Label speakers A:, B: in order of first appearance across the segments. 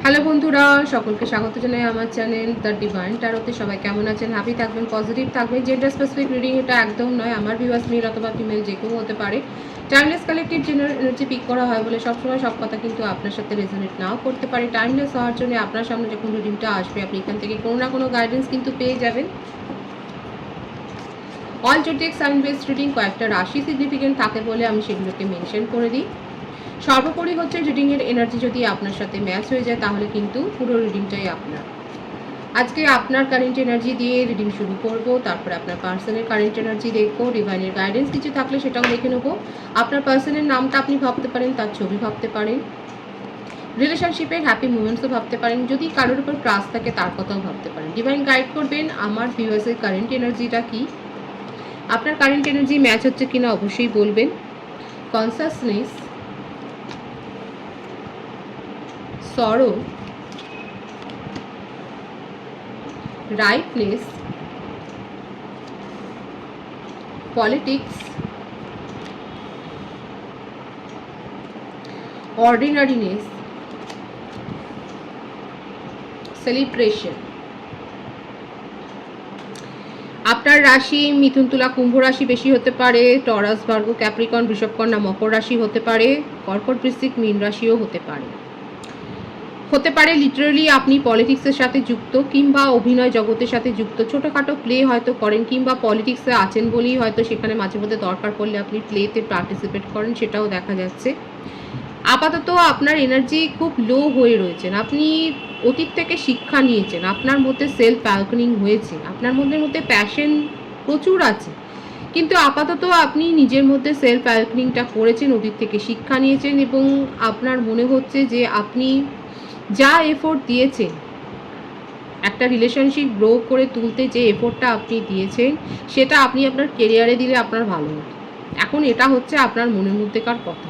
A: Hello বন্ধুরা, সকলকে স্বাগত জানাই আমার চ্যানেল দ্য ডিভাইন ট্যারোতে। সবাই কেমন আছেন? হ্যাপি থাকবেন, পজিটিভ থাকবেন। জেন্ডার স্পেসিফিক রিডিং এটা একদম নয়। আমার ভিউয়ার্স মেল অথবা ফিমেল যে কেউ হতে পারে। Timeless collective general energy pick করা হয় বলে সবসময় সব কথা কিন্তু আপনার সাথে রেজোনেট নাও করতে পারে। টাইমলেস হওয়ার জন্য আপনার সামনে যখন রিডিংটা আসবে, আপনি এখান থেকে কোনো না কোনো গাইডেন্স কিন্তু পেয়ে যাবেন। All zodiac sign based reading কয়েকটা রাশি সিগনিফিকেন্ট থাকে বলে আমি সেগুলোকে মেনশন করে দিই। সর্বোপরি হচ্ছে রিডিংয়ের এনার্জি যদি আপনার সাথে ম্যাচ হয়ে যায় তাহলে কিন্তু পুরো রিডিংটাই আপনার। আজকে আপনার কারেন্ট এনার্জি দিয়ে রিডিং শুরু করব, তারপরে আপনার পার্সনের কারেন্ট এনার্জি দেখবো, ডিভাইনের গাইডেন্স কিছু থাকলে সেটাও দেখে নেবো। আপনার পার্সনের নামটা আপনি ভাবতে পারেন, তার ছবি ভাবতে পারেন, রিলেশনশিপের হ্যাপি মুমেন্টসও ভাবতে পারেন, যদি কারোর উপর ক্রাশ থাকে তার কথাও ভাবতে পারেন। ডিভাইন গাইড করবেন আমার ভিউয়ার্সের কারেন্ট এনার্জিটা কি, আপনার কারেন্ট এনার্জি ম্যাচ হচ্ছে কিনা অবশ্যই বলবেন। কনসাসনেস, সরো, রাইটনেস, পলিটিক্স, অর্ডিনারিনেস, সেলিব্রেশন। আপনার রাশি মিথুন, তুলা, কুম্ভ রাশি বেশি হতে পারে, টরাস, ভার্গো, ক্যাপ্রিকন, বৃষভকন্যা, মকর রাশি হতে পারে, কর্কট, বৃশ্চিক, মীন রাশিও হতে পারে। লিটারালি আপনি পলিটিক্সের সাথে যুক্ত কিংবা অভিনয় জগতের সাথে যুক্ত, ছোটোখাটো প্লে হয়তো করেন কিংবা পলিটিক্সে আছেন বলেই হয়তো সেখানে মাঝে মধ্যে দরকার পড়লে আপনি প্লেতে পার্টিসিপেট করেন, সেটাও দেখা যাচ্ছে। আপাতত আপনার এনার্জি খুব লো হয়ে রয়েছেন, আপনি অতীত থেকে শিক্ষা নিয়েছেন, আপনার মধ্যে সেলফ অ্যাওয়েকেনিং হয়েছে, আপনার মধ্যে প্যাশন প্রচুর আছে, কিন্তু আপাতত আপনি নিজের মধ্যে সেলফ অ্যাওয়েকেনিংটা করেছেন, অতীত থেকে শিক্ষা নিয়েছেন এবং আপনার মনে হচ্ছে যে আপনি যা এফোর্ট দিয়েছেন একটা রিলেশনশিপ গ্রো করে তুলতে, যে এফোর্টটা আপনি দিয়েছেন সেটা আপনি আপনার কেরিয়ারে দিলে আপনার ভালো হতো। এখন এটা হচ্ছে আপনার মনের মধ্যেকার কথা।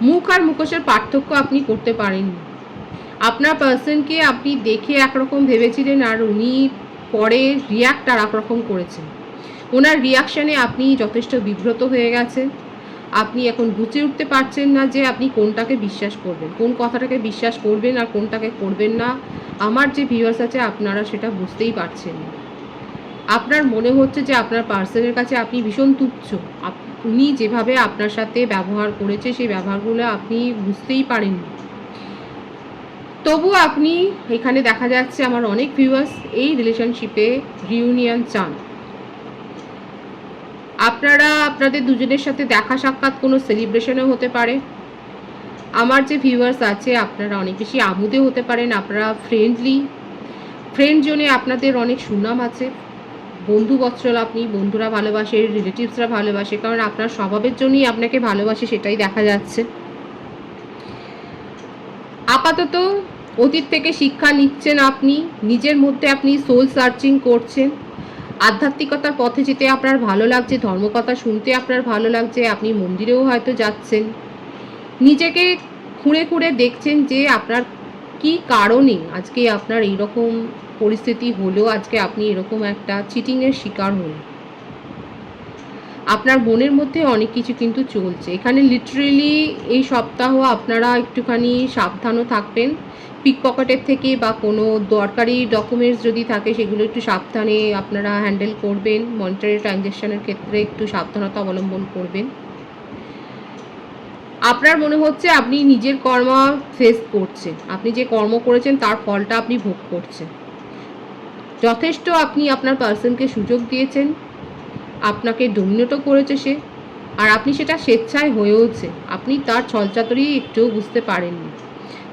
A: মুখ আর মুখোশের পার্থক্য আপনি করতে পারেননি। আপনার পার্সনকে আপনি দেখে একরকম ভেবেছিলেন আর উনি পরে রিয়াক্ট আর একরকম করেছেন। ওনার রিয়াকশানে আপনি যথেষ্ট বিব্রত হয়ে গেছেন। আপনি এখন বুঝে উঠতে পারছেন না যে আপনি কোনটাকে বিশ্বাস করবেন, কোন কথাটাকে বিশ্বাস করবেন আর কোনটাকে করবেন না। আমার যে ভিউয়ার্স আছে আপনারা সেটা বুঝতেই পারছেন না। আপনার মনে হচ্ছে যে আপনার পার্সনের কাছে আপনি ভীষণ তুচ্ছ, উনি যেভাবে আপনার সাথে ব্যবহার করেছে সেই ব্যবহারগুলো আপনি বুঝতেই পারেননি। তবু আপনি এখানে দেখা যাচ্ছে আমার অনেক ভিউয়ার্স এই রিলেশনশিপে রিউনিয়ন চান। আপনারা আপনাদের দুজনের সাথে দেখা সাক্ষাৎ কোনো সেলিব্রেশনও হতে পারে। আমার যে ভিউয়ার্স আছে আপনারা অনেক বেশি আমোদে হতে পারেন, আপনারা ফ্রেন্ড জোনে আপনাদের অনেক সুনাম আছে, বন্ধু বৎসল আপনি, বন্ধুরা ভালোবাসে, রিলেটিভসরা ভালোবাসে, কারণ আপনার স্বভাবের জন্যই আপনাকে ভালোবাসে, সেটাই দেখা যাচ্ছে। আপাতত অতীত থেকে শিক্ষা নিচ্ছেন, আপনি নিজের মধ্যে আপনি সোল সার্চিং করছেন, আধ্যাত্মিকতার পথে যেতে আপনার ভালো লাগছে, ধর্মকথা শুনতে আপনার ভালো লাগছে, আপনি মন্দিরেও হয়তো যাচ্ছেন, নিজেকে খুঁড়ে খুঁড়ে দেখছেন যে আপনার কি কারণে আজকে আপনার এইরকম পরিস্থিতি হলো, আজকে আপনি এরকম একটা চিটিংয়ের শিকার হলেন। আপনার মনের মধ্যে অনেক কিছু কিন্তু চলছে এখানে। লিটারেলি এই সপ্তাহ আপনারা একটুখানি সাবধানও থাকবেন পিক পকেটের থেকে, বা কোনো দরকারি ডকুমেন্টস যদি থাকে সেগুলো একটু সাবধানে আপনারা হ্যান্ডেল করবেন। মনিটারি ট্রানজ্যাকশনের ক্ষেত্রে একটু সাবধানতা অবলম্বন করবেন। আপনার মনে হচ্ছে আপনি নিজের কর্ম ফেস করছেন, আপনি যে কর্ম করেছেন তার ফলটা আপনি ভোগ করছেন। যথেষ্ট আপনি আপনার পার্সনকে সুযোগ দিয়েছেন, আপনাকে ডোমিনেটও করেছে সে, আর আপনি সেটা স্বেচ্ছায় হয়েওছে, আপনি তার ছলচাতুরি একটুও বুঝতে পারেননি।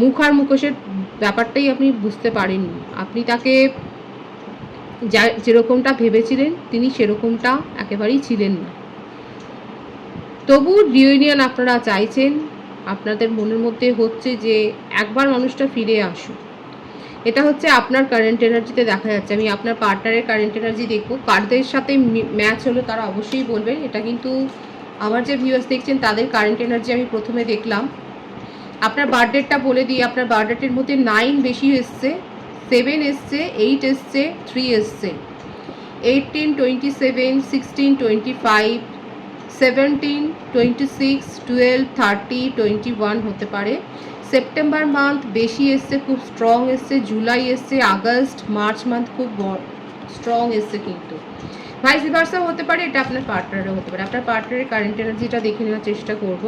A: মুখ আর মুখোশের ব্যাপারটাই আপনি বুঝতে পারেননি। আপনি তাকে যেরকমটা ভেবেছিলেন তিনি সেরকমটা একেবারেই ছিলেন না। তবু রিউনিয়ন আপনারা চাইছেন, আপনাদের মনের মধ্যে হচ্ছে যে একবার মানুষটা ফিরে আসুক। এটা হচ্ছে আপনার কারেন্ট এনার্জিতে দেখা যাচ্ছে। আমি আপনার পার্টনারের কারেন্ট এনার্জি দেখব, কারদের সাথে ম্যাচ হলো তারা অবশ্যই বলবেন। এটা কিন্তু আমার যে ভিউয়ার্স দেখছেন তাদের কারেন্ট এনার্জি আমি প্রথমে দেখলাম। আপনার বার্থডেটটা বলে দিই, আপনার বার্থডেটের মধ্যে 9 বেশি এসছে, 7 এসছে, 8 এসছে, 3 এসছে, 18, 27, 16, 25, 17, 26, 12, 30, 21 হতে পারে। সেপ্টেম্বর মান্থ বেশি এসছে, খুব স্ট্রং এসছে। জুলাই এসছে, আগস্ট, মার্চ মান্থ খুব স্ট্রং এসছে। কিন্তু ভাইস ভার্সা হতে পারে, এটা আপনার পার্টনারও হতে পারে। আপনার পার্টনারের কারেন্ট এনার্জিটা দেখে নেওয়ার চেষ্টা করব।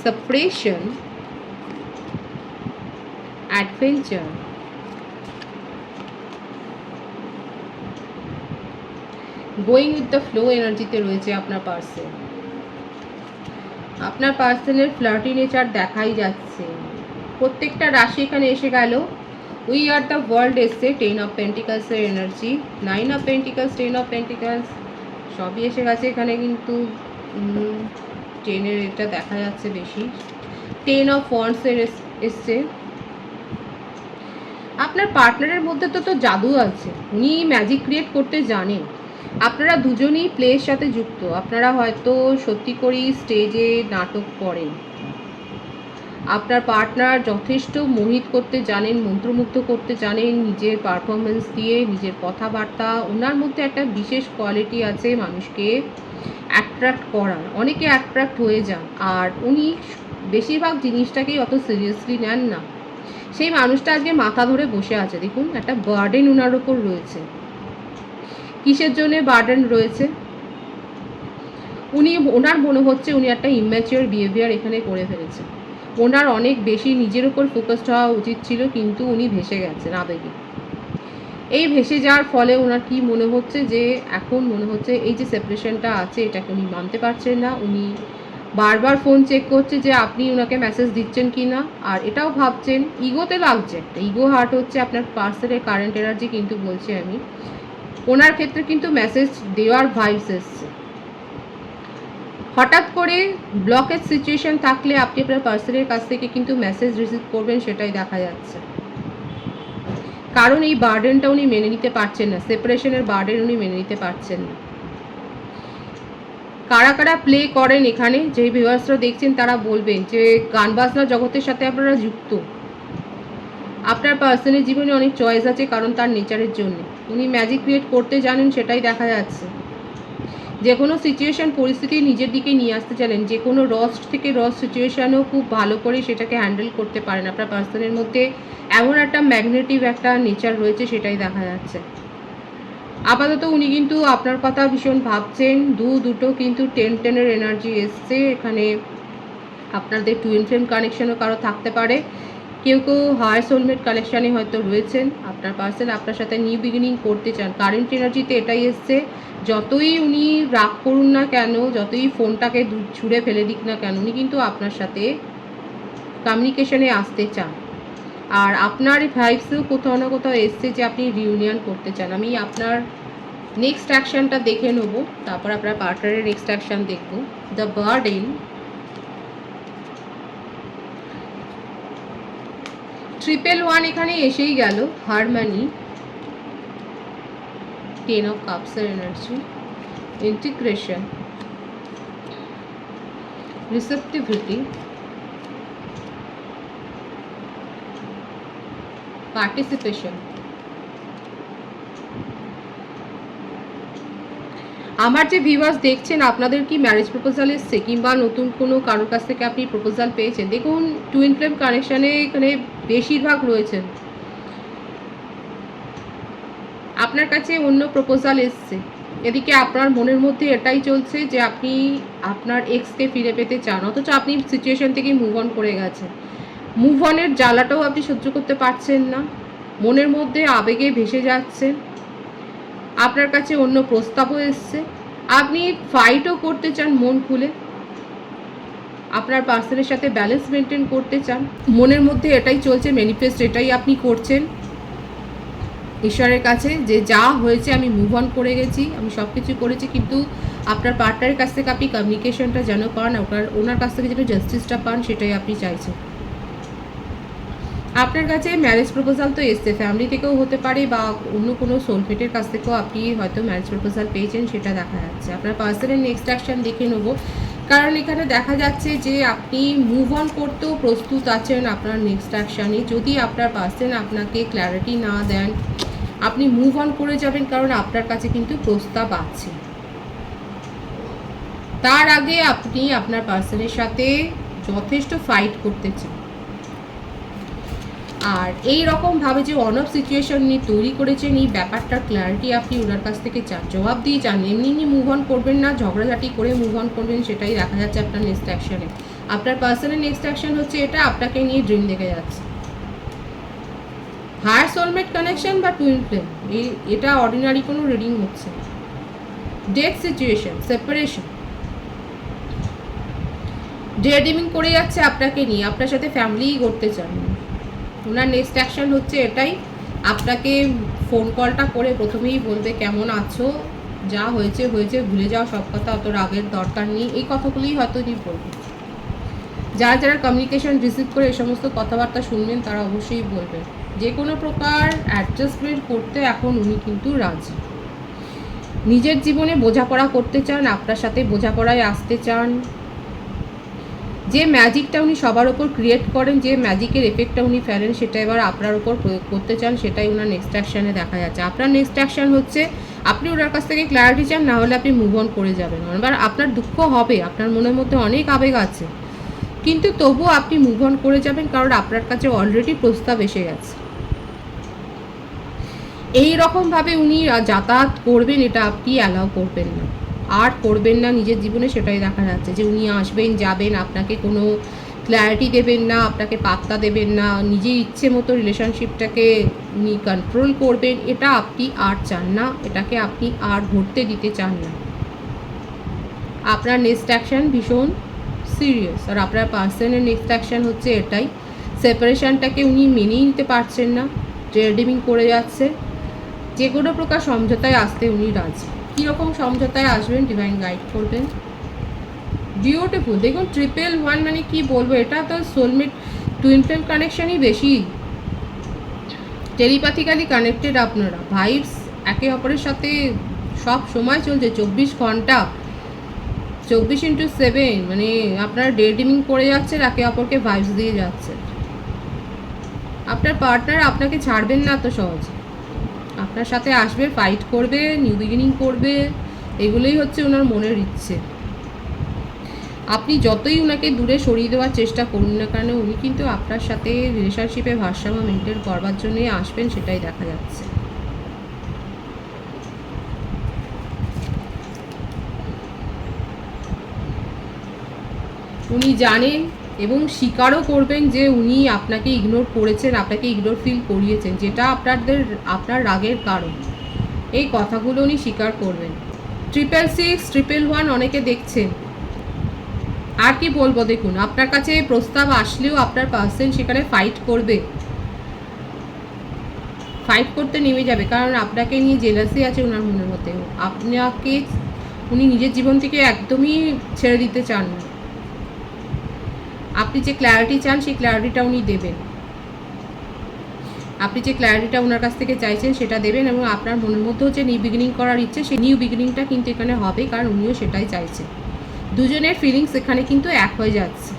A: Suppression, adventure, going with the flow এনার্জিতে রয়েছে আপনার পার্সন। আপনার পার্সনের ফ্লার্টি নেচার দেখাই যাচ্ছে। প্রত্যেকটা রাশি এখানে এসে গেল। উই আর দ্য ওয়ার্ল্ড এসছে, 10 অফ পেন্টিকালসের energy, 9 of pentacles, 10 of pentacles সবই এসে গেছে এখানে। কিন্তু 10-এর এটা দেখা যাচ্ছে বেশি। 10 অফ ওয়ান্ডসের এসছে। আপনার পার্টনারের মধ্যে তো জাদু আছে, উনি ম্যাজিক ক্রিয়েট করতে জানেন। আপনারা দুজনেই প্লের সাথে যুক্ত। আপনারা হয়তো সত্যি করেই স্টেজে নাটক করেন। আপনার পার্টনার যথেষ্ট মোহিত করতে জানেন, মন্ত্রমুগ্ধ করতে জানেন নিজের পারফরমেন্স দিয়ে, নিজের কথাবার্তা। ওনার মধ্যে একটা বিশেষ কোয়ালিটি আছে মানুষকে অ্যাট্রাক্ট করার। অনেকে অ্যাট্রাক্ট হয়ে যান, আর উনি বেশিরভাগ জিনিসটাকেই অত সিরিয়াসলি নেন না। সেই মানুষটা আজকে মাথা ধরে বসে আছে। দেখুন, একটা বার্ডেন ওনার ওপর রয়েছে। কিসের জন্য বার্ডেন রয়েছে? ওনার মনে হচ্ছে উনি একটা ইম্যাচিওর বিহেভিয়ার এখানে করে ফেলেছে। ওনার অনেক বেশি নিজের উপর ফোকাসড হওয়া উচিত ছিল, কিন্তু উনি ভেসে গেছেন আবেগে। এই ভেসে যাওয়ার ফলে ওনার কি মনে হচ্ছে, যে এখন মনে হচ্ছে এই যে সেপারেশনটা আছে এটাকে উনি মানতে পারছেন না। উনি বারবার ফোন চেক করছে যে আপনি ওনাকে মেসেজ দিচ্ছেন কি না। আর এটাও ভাবছেন, ইগোতে লাগছে, একটা ইগো হার্ট হচ্ছে আপনার পার্সনের কারেন্ট এনার্জি। কিন্তু বলছি আমি, ওনার ক্ষেত্রে কিন্তু মেসেজ দেওয়ার ভাইবস এসছে। হঠাৎ করে ব্লকেজ সিচুয়েশন থাকলে আপনি আপনার পার্সনের কাছ থেকে কিন্তু মেসেজ রিসিভ করবেন, সেটাই দেখা যাচ্ছে। কারণ এই বার্ডেনটা উনি মেনে নিতে পারছেন না, সেপারেশনের বার্ডেন উনি মেনে নিতে পারছেন না। কারা কারা প্লে করেন এখানে, যে ভিউয়ার্সরা দেখছেন তারা বলবেন যে গান বাজনা জগতের সাথে আপনারা যুক্ত। আপনার পার্সনের জীবনে অনেক চয়েস আছে, কারণ তার নেচারের জন্য উনি ম্যাজিক ক্রিয়েট করতে জানেন, সেটাই দেখা যাচ্ছে। যে কোনো সিচুয়েশান পরিস্থিতি নিজের দিকে নিয়ে আসতে চাইলেন। যে কোনো রস্ট থেকে রস সিচুয়েশানও খুব ভালো করে সেটাকে হ্যান্ডেল করতে পারেন। আপনার পার্সনের মধ্যে এমন একটা ম্যাগনেটিভ একটা নেচার রয়েছে, সেটাই দেখা যাচ্ছে। আপাতত উনি কিন্তু আপনার কথা ভীষণ ভাবছেন। দুটো কিন্তু 10-10-এর এনার্জি এসছে এখানে। আপনাদের টুইন ফ্লেম কানেকশনও কারো থাকতে পারে। কেউ কেউ হায়ার সোলমেট কালেকশানে হয়তো রয়েছেন। আপনার পার্সন আপনার সাথে নিউ বিগিনিং করতে চান। কারেন্ট এনার্জিতে এটাই এসছে। যতই উনি রাগ করুন না কেন, যতই ফোনটাকে ছুঁড়ে ফেলে দিক না কেন, উনি কিন্তু আপনার সাথে কমিউনিকেশনে আসতে চান। আর আপনার ভাইবসেও কোথাও না কোথাও এসছে যে আপনি রিউনিয়ন করতে চান। আমি আপনার নেক্সট অ্যাকশানটা দেখে নেবো, তারপর আপনার পার্টনারের নেক্সট অ্যাকশান দেখবো। দ্য বার্ডেন, 111 এখানে এসেই গেল। হারমানি, 10 অফ কাপসের এনার্জি, ইন্টিগ্রেশন, রিসেপটিভিটি, পার্টিসিপেশন। আমার যে ভিউয়ার্স দেখছেন, আপনাদের কি ম্যারেজ প্রপোজাল এসছে, কিংবা নতুন কোনো কারোর কাছ থেকে আপনি প্রপোজাল পেয়েছেন? দেখুন, টুইন ফ্লেম কানেকশানে এখানে বেশিরভাগ রয়েছেন। আপনার কাছে অন্য প্রপোজাল এসছে। এদিকে আপনার মনের মধ্যে এটাই চলছে যে আপনি আপনার এক্সকে ফিরে পেতে চান, অথচ আপনি সিচুয়েশন থেকে মুভ অন করে গেছেন। মুভ অনের জ্বালাটাও আপনি সহ্য করতে পারছেন না, মনের মধ্যে আবেগে ভেসে যাচ্ছেন। আপনার কাছে অন্য প্রস্তাবও এসছে। আপনি ফাইটও করতে চান মন খুলে, আপনার পার্সনের সাথে ব্যালেন্স মেনটেন করতে চান। মনের মধ্যে এটাই চলছে, ম্যানিফেস্ট এটাই আপনি করছেন ঈশ্বরের কাছে, যে যা হয়েছে আমি মুভ অন করে গেছি, আমি সব কিছু করেছি। কিন্তু আপনার পার্টনারের কাছ থেকে আপনি কমিউনিকেশনটা যেন পান, ওনার কাছ থেকে যেন জাস্টিসটা পান, সেটাই আপনি চাইছেন। আপনার কাছে ম্যারেজ প্রপোজাল তো এসছে, ফ্যামিলি থেকেও হতে পারে, বা অন্য কোনো সোলমেটের কাছ থেকেও আপনি হয়তো ম্যারেজ প্রপোজাল পেয়েছেন, সেটা দেখা যাচ্ছে। আপনার পার্সনের নেক্সট অ্যাকশন দেখে নেবো, কারণ এখানে দেখা যাচ্ছে যে আপনি মুভ অন করতেও প্রস্তুত আছেন আপনার নেক্সট অ্যাকশানে। যদি আপনার পার্সন আপনাকে ক্ল্যারিটি না দেন, আপনি মুভ অন করে যাবেন, কারণ আপনার কাছে কিন্তু প্রস্তাব আছে। তার আগে আপনি আপনার পার্সনের সাথে যথেষ্ট ফাইট করতে চান। আর এই রকমভাবে যে অন অফ সিচুয়েশন নিয়ে তৈরি করেছেন, এই ব্যাপারটার ক্ল্যারিটি আপনি ওনার কাছ থেকে চান, জবাব দিয়ে চান। এমনি এমনি মুভ অন করবেন না, ঝগড়াঝাটি করে মুভ অন করবেন, সেটাই দেখা যাচ্ছে আপনার নেক্সট অ্যাকশনে। আপনার পার্সনের নেক্সট অ্যাকশন হচ্ছে এটা, আপনাকে নিয়ে ড্রিম দেখে যাচ্ছে। হায়ার সোলমেট কানেকশন বা টুইন ফ্লেম, এটা অর্ডিনারি কোনো রিডিং হচ্ছে। ডেথ সিচুয়েশন, সেপারেশন, ডেয়ারডিমিং করে যাচ্ছে আপনাকে নিয়ে, আপনার সাথে ফ্যামিলিই করতে চান। ওনার নেক্সট অ্যাকশন হচ্ছে এটাই, আপনাকে ফোন কলটা করে প্রথমেই বলবে কেমন আছো, যা হয়েছে হয়েছে, ভুলে যাও সব কথা, অত রাগের দরকার নেই, এই কথাগুলোই হয়তো উনি বলবেন। যারা যারা কমিউনিকেশন রিসিভ করে এই সমস্ত কথাবার্তা শুনবেন তারা অবশ্যই বলবেন যে কোনো প্রকার অ্যাডজাস্টমেন্ট করতে এখন উনি কিন্তু রাজি। নিজের জীবনে বোঝাপড়া করতে চান, আপনার সাথে বোঝাপড়ায় আসতে চান। যে ম্যাজিকটা উনি সবার ওপর ক্রিয়েট করেন, যে ম্যাজিকের এফেক্টটা উনি ফেলেন, সেটা এবার আপনার ওপর প্রয়োগ করতে চান, সেটাই ওনার নেক্সট অ্যাকশানে দেখা যাচ্ছে। আপনার নেক্সট অ্যাকশান হচ্ছে আপনি ওনার কাছ থেকে ক্ল্যারিটি চান, না হলে আপনি মুভ অন করে যাবেন। এবার আপনার দুঃখ হবে, আপনার মনের মধ্যে অনেক আবেগ আছে, কিন্তু তবুও আপনি মুভ অন করে যাবেন, কারণ আপনার কাছে অলরেডি প্রস্তাব এসে গেছে। এই রকমভাবে উনি যাতায়াত করবেন, এটা আপনি অ্যালাউ করবেন না, আর করবেন না নিজের জীবনে, সেটাই দেখা যাচ্ছে যে উনি আসবেন যাবেন, আপনাকে কোনো ক্ল্যারিটি দেবেন না, আপনাকে পাত্তা দেবেন না, নিজের ইচ্ছে মতো রিলেশনশিপটাকে উনি কন্ট্রোল করবেন, এটা আপনি আর চান না, এটাকে আপনি আর ঘটতে দিতে চান না। আপনার নেক্সট অ্যাকশান ভীষণ সিরিয়াস, আর আপনার পার্সনের নেক্সট অ্যাকশান হচ্ছে এটাই, সেপারেশনটাকে উনি মেনেই নিতে পারছেন না, রিডিমিং করে যাচ্ছে, যে কোনো প্রকার সমঝোতায় আসতে উনি রাজি। কীরকম সমঝোতায় আসবেন ডিভাইন গাইড করবেন। বিউটিফুল, দেখুন 111 মানে কি বলবো, এটা তো সোলমেট টুইন ফ্লেম কানেকশনই বেশি, টেলিপ্যাথিক্যালি কানেক্টেড আপনারা, ভাইবস একে অপরের সাথে সব সময় চলছে, 24 ঘন্টা 24x7, মানে আপনারা ডেডিমিং করে যাচ্ছেন, একে অপরকে ভাইবস দিয়ে যাচ্ছেন। আপনার পার্টনার আপনাকে ছাড়বেন না তো সহজে, আপনার সাথে আসবে, ফাইট করবে, নিউ বিগিনিং করবে, এগুলোই হচ্ছে ওনার মনের ইচ্ছে। আপনি যতই ওনাকে দূরে সরিয়ে দেওয়ার চেষ্টা করুন না কেন, উনি কিন্তু আপনার সাথে রিলেশনশিপে ভারসাম্য মেনটেন করবার জন্যই আসবেন, সেটাই দেখা যাচ্ছে। উনি জানেন এবং স্বীকারও করবেন যে উনি আপনাকে ইগনোর করেছেন, আপনাকে ইগনোর ফিল করিয়েছেন, যেটা আপনার রাগের কারণ, এই কথাগুলো উনি স্বীকার করবেন। 666, 111 অনেকে দেখছেন, আর কি বলবো, দেখুন আপনার কাছে প্রস্তাব আসলেও আপনার পার্সন সেখানে ফাইট করবে, ফাইট করতে নেমে যাবে, কারণ আপনাকে নিয়ে জেলাসি আছে ওনার মনের মধ্যে, আপনাকে উনি নিজের জীবন থেকে একদমই ছেড়ে দিতে চান না। আপনি যে ক্ল্যারিটি চান সেই ক্ল্যারিটিটা উনি দেবেন, আপনি যে ক্ল্যারিটিটা ওনার কাছ থেকে চাইছেন সেটা দেবেন, এবং আপনার মনের মধ্যেও যে নিউ বিগিনিং করার ইচ্ছে, সেই নিউ বিগিনিংটা কিন্তু এখানে হবে, কারণ উনিও সেটাই চাইছেন। দুজনের ফিলিংস এখানে কিন্তু এক হয়ে যাচ্ছে,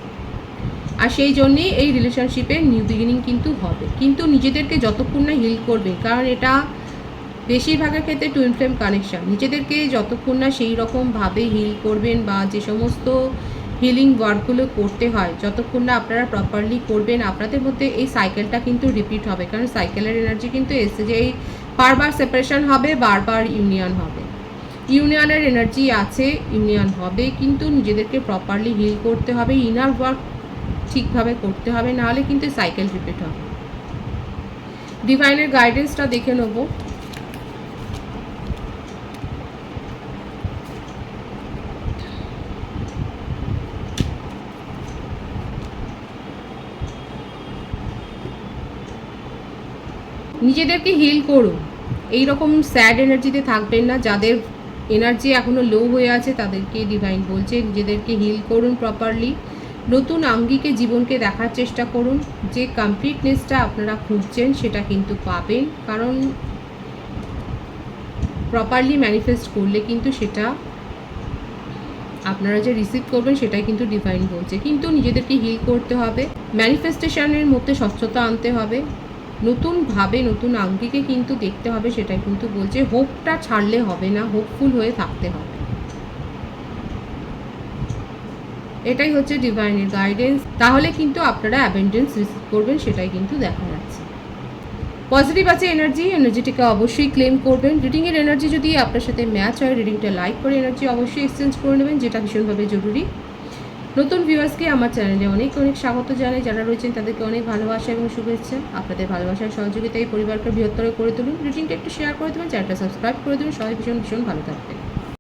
A: আর সেই জন্যেই এই রিলেশনশিপে নিউ বিগিনিং কিন্তু হবে, কিন্তু নিজেদেরকে যতক্ষণ না হিল করবে, কারণ এটা বেশিরভাগের ক্ষেত্রে টুইন ফ্লেম কানেকশান, নিজেদেরকে যতক্ষণ না সেই রকমভাবে হিল করবেন বা যে সমস্ত হিলিং ওয়ার্কগুলো করতে হয়, যতক্ষণ না আপনারা প্রপারলি করবেন, আপনাদের মধ্যে এই সাইকেলটা কিন্তু রিপিট হবে, কারণ সাইকেলের এনার্জি কিন্তু এসে যে এই বারবার সেপারেশন হবে, বারবার ইউনিয়ন হবে, ইউনিয়নের এনার্জি আছে, ইউনিয়ন হবে, কিন্তু নিজেদেরকে প্রপারলি হিল করতে হবে, ইনার ওয়ার্ক ঠিকভাবে করতে হবে, নাহলে কিন্তু সাইকেল রিপিট হবে। ডিভাইনের গাইডেন্সটা দেখে নেব। নিজেদেরকে হিল করুন, এইরকম স্যাড এনার্জিতে থাকবেন না, যাদের এনার্জি এখনও লো হয়ে আছে তাদেরকে ডিভাইন বলছে নিজেদেরকে হিল করুন প্রপারলি, নতুন আঙ্গিকে জীবনকে দেখার চেষ্টা করুন, যে কমপ্লিটনেসটা আপনারা খুঁজছেন সেটা কিন্তু পাবেন, কারণ প্রপারলি ম্যানিফেস্ট করলে কিন্তু সেটা আপনারা যে রিসিভ করবেন সেটাই কিন্তু ডিভাইন বলছে, কিন্তু নিজেদেরকে হিল করতে হবে, ম্যানিফেস্টেশনের মধ্যে স্বচ্ছতা আনতে হবে, নতুনভাবে নতুন আঙ্গিকে কিন্তু দেখতে হবে, সেটাই কিন্তু বলছে। হোপটা ছাড়লে হবে না, হোপফুল হয়ে থাকতে হবে। এটাই হচ্ছে ডিভাইনের গাইডেন্স। তাহলে কিন্তু আপনারা অ্যাবেন্ডেন্স রিসিভ করবেন, সেটাই কিন্তু দেখা যাচ্ছে। পজিটিভ আছে এনার্জিটিকে অবশ্যই ক্লেম করবেন। রিডিংয়ের এনার্জি যদি আপনার সাথে ম্যাচ হয়, রিডিংটা লাইক করে এনার্জি অবশ্যই এক্সচেঞ্জ করে নেবেন, যেটা ভীষণভাবে জরুরি। নতুন ভিউয়ার্সকে আমার চ্যানেলে অনেক অনেক স্বাগত জানাই। যারা রয়েছেন তাদেরকে অনেক ভালোবাসা এবং শুভেচ্ছা। আপনাদের ভালোবাসার সহযোগিতায় পরিবারকে বৃহত্তর করে তুলুন। রিডিংটা একটু শেয়ার করে দেবেন, চ্যানেলটা সাবস্ক্রাইব করে দেবেন। সবাই ভীষণ ভীষণ ভালো থাকবেন।